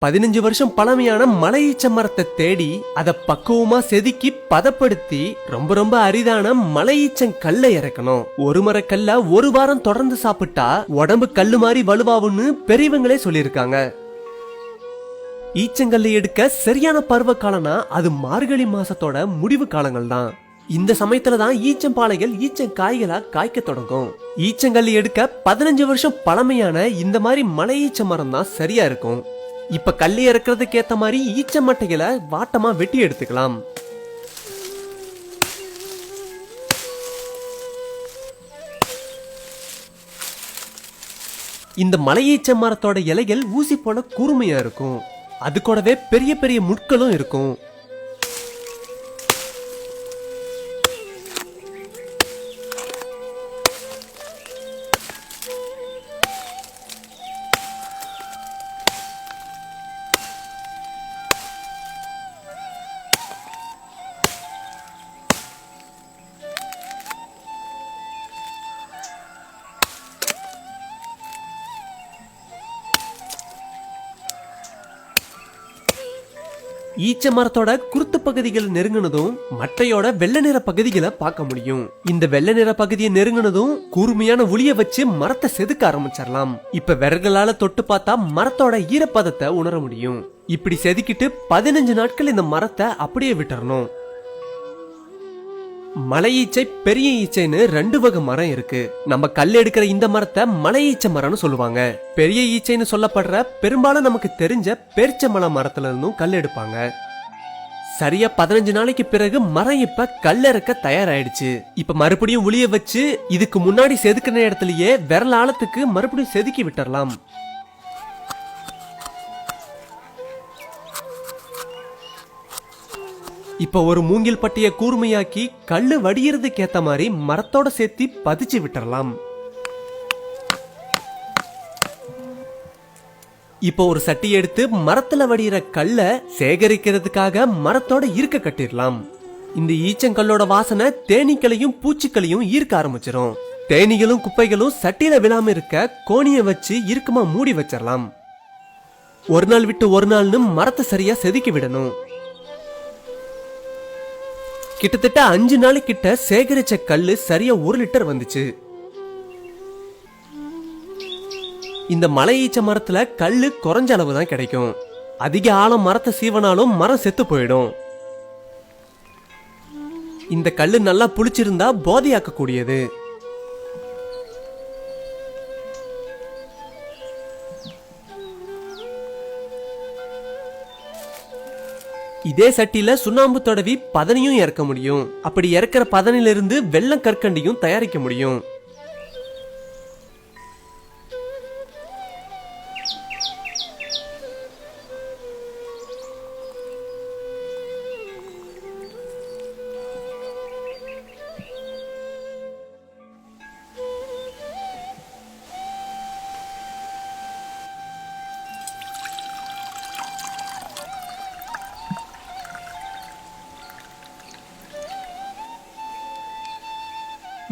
15 வருஷம் பழமையான மலை ஈச்ச மரத்தை தேடி அதை பக்குவமா செதுக்கி பதப்படுத்தி ரொம்ப ரொம்ப அரிதான மலை ஈச்சம் கல்லை இறக்கணும். ஒரு மர கல்ல ஒரு வாரம் தொடர்ந்து சாப்பிட்டா உடம்பு கல்லு மாதிரி வலுவாகும்னு பெரியவங்களே சொல்லியிருக்காங்க. ஈச்சங்கல்லை எடுக்க சரியான பருவ காலம்னா அது மார்கழி மாசத்தோட முடிவு காலங்கள் தான். இந்த சமயத்துலதான் ஈச்சம்பாளைகள் ஈச்சங்காய்களா காய்க்க தொடங்கும். ஈச்சங்கல்லை எடுக்க 15 வருஷம் பழமையான இந்த மாதிரி மலை ஈச்ச மரம் தான் சரியா இருக்கும். இப்ப கல்லி இறக்குறதுக்கு ஏத்த மாதிரி ஈச்ச மட்டைகளை வாட்டமா வெட்டி எடுத்துக்கலாம். இந்த மலை ஈச்ச மரத்தோட இலைகள் ஊசி போல கூர்மையா இருக்கும். அது கூடவே பெரிய பெரிய முட்களும் இருக்கும். ஈச்ச மரத்தோட குருத்து பகுதிகள் நெருங்கினதும் மட்டையோட வெள்ளை நிற பகுதிகளை பார்க்க முடியும். இந்த வெள்ளை நிற பகுதியை நெருங்கினதும் கூர்மையான உளிய வச்சு மரத்தை செதுக்க ஆரம்பிச்சிடலாம். இப்ப விரல்களால தொட்டு பார்த்தா மரத்தோட ஈரப்பதத்தை உணர முடியும். இப்படி செதுக்கிட்டு 15 நாட்கள் இந்த மரத்தை அப்படியே விட்டுறணும். மலை ஈச்சை பெரிய ஈச்சைன்னு 2 வகை மரம் இருக்கு. நம்ம கல் எடுக்கிற இந்த மரத்தை மலை ஈச்ச மரம்னு சொல்லுவாங்க. பெரிய ஈச்சைன்னு சொல்லப்படுற பெரும்பாலும் நமக்கு தெரிஞ்ச பேரிச்சம்பழ மரத்துல இருந்தும் கல் எடுப்பாங்க. சரியா 15 நாளைக்கு பிறகு மரம் இப்ப கல்லறுக்க தயாராயிடுச்சு. இப்ப மறுபடியும் உளிய வச்சு இதுக்கு முன்னாடி செதுக்கின இடத்துலயே விரல் ஆழத்துக்கு மறுபடியும் செதுக்கி விட்டுறலாம். இப்ப ஒரு மூங்கில் பட்டிய கூர்மையாக்கி கல்லு வடிகிறதுக்கு ஏத்த மாதிரி மரத்தோட சேர்த்து பதிச்சு விட்டுறலாம். இப்ப ஒரு சட்டி எடுத்து மரத்துல வடிகிற கல்ல சேகரிக்கிறதுக்காக மரத்தோட ஈர்க்க கட்டிடலாம். இந்த ஈச்சங்கல்லோட வாசனை தேனீக்களையும் பூச்சிகளையும் ஈர்க்க ஆரம்பிச்சிடும். தேனீகளும் குப்பைகளும் சட்டியில விழாம இருக்க கோணிய வச்சு இறுக்கமா மூடி வச்சிடலாம். ஒரு நாள் விட்டு ஒரு நாள்னு மரத்தை சரியா செதுக்கி விடணும். கிட்டத்தட்ட 5 நாளைக்கிட்ட சேகரிச்ச கல்லு சரியா 1 லிட்டர் வந்துச்சு. இந்த மலை ஈச்ச மரத்துல கல்லு குறைஞ்ச அளவு தான் கிடைக்கும். அதிக ஆழம் மரத்தை சீவனாலும் மரம் செத்து போயிடும். இந்த கல்லு நல்லா புளிச்சிருந்தா போதையாக்க கூடியது. இதே சட்டியில சுண்ணாம்பு தடவி பதனியும் இறக்க முடியும். அப்படி இறக்கிற பதனிலிருந்து வெள்ளம் கற்கண்டியும் தயாரிக்க முடியும்.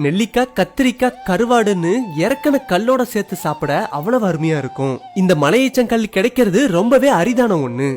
நெல்லிக்காய், கத்திரிக்காய், கருவாடுன்னு இறக்கன கல்லோட சேர்த்து சாப்பிட அவ்வளவு அருமையா இருக்கும். இந்த மலை ஈச்சங்கல் கிடைக்கிறது ரொம்பவே அரிதான ஒண்ணு.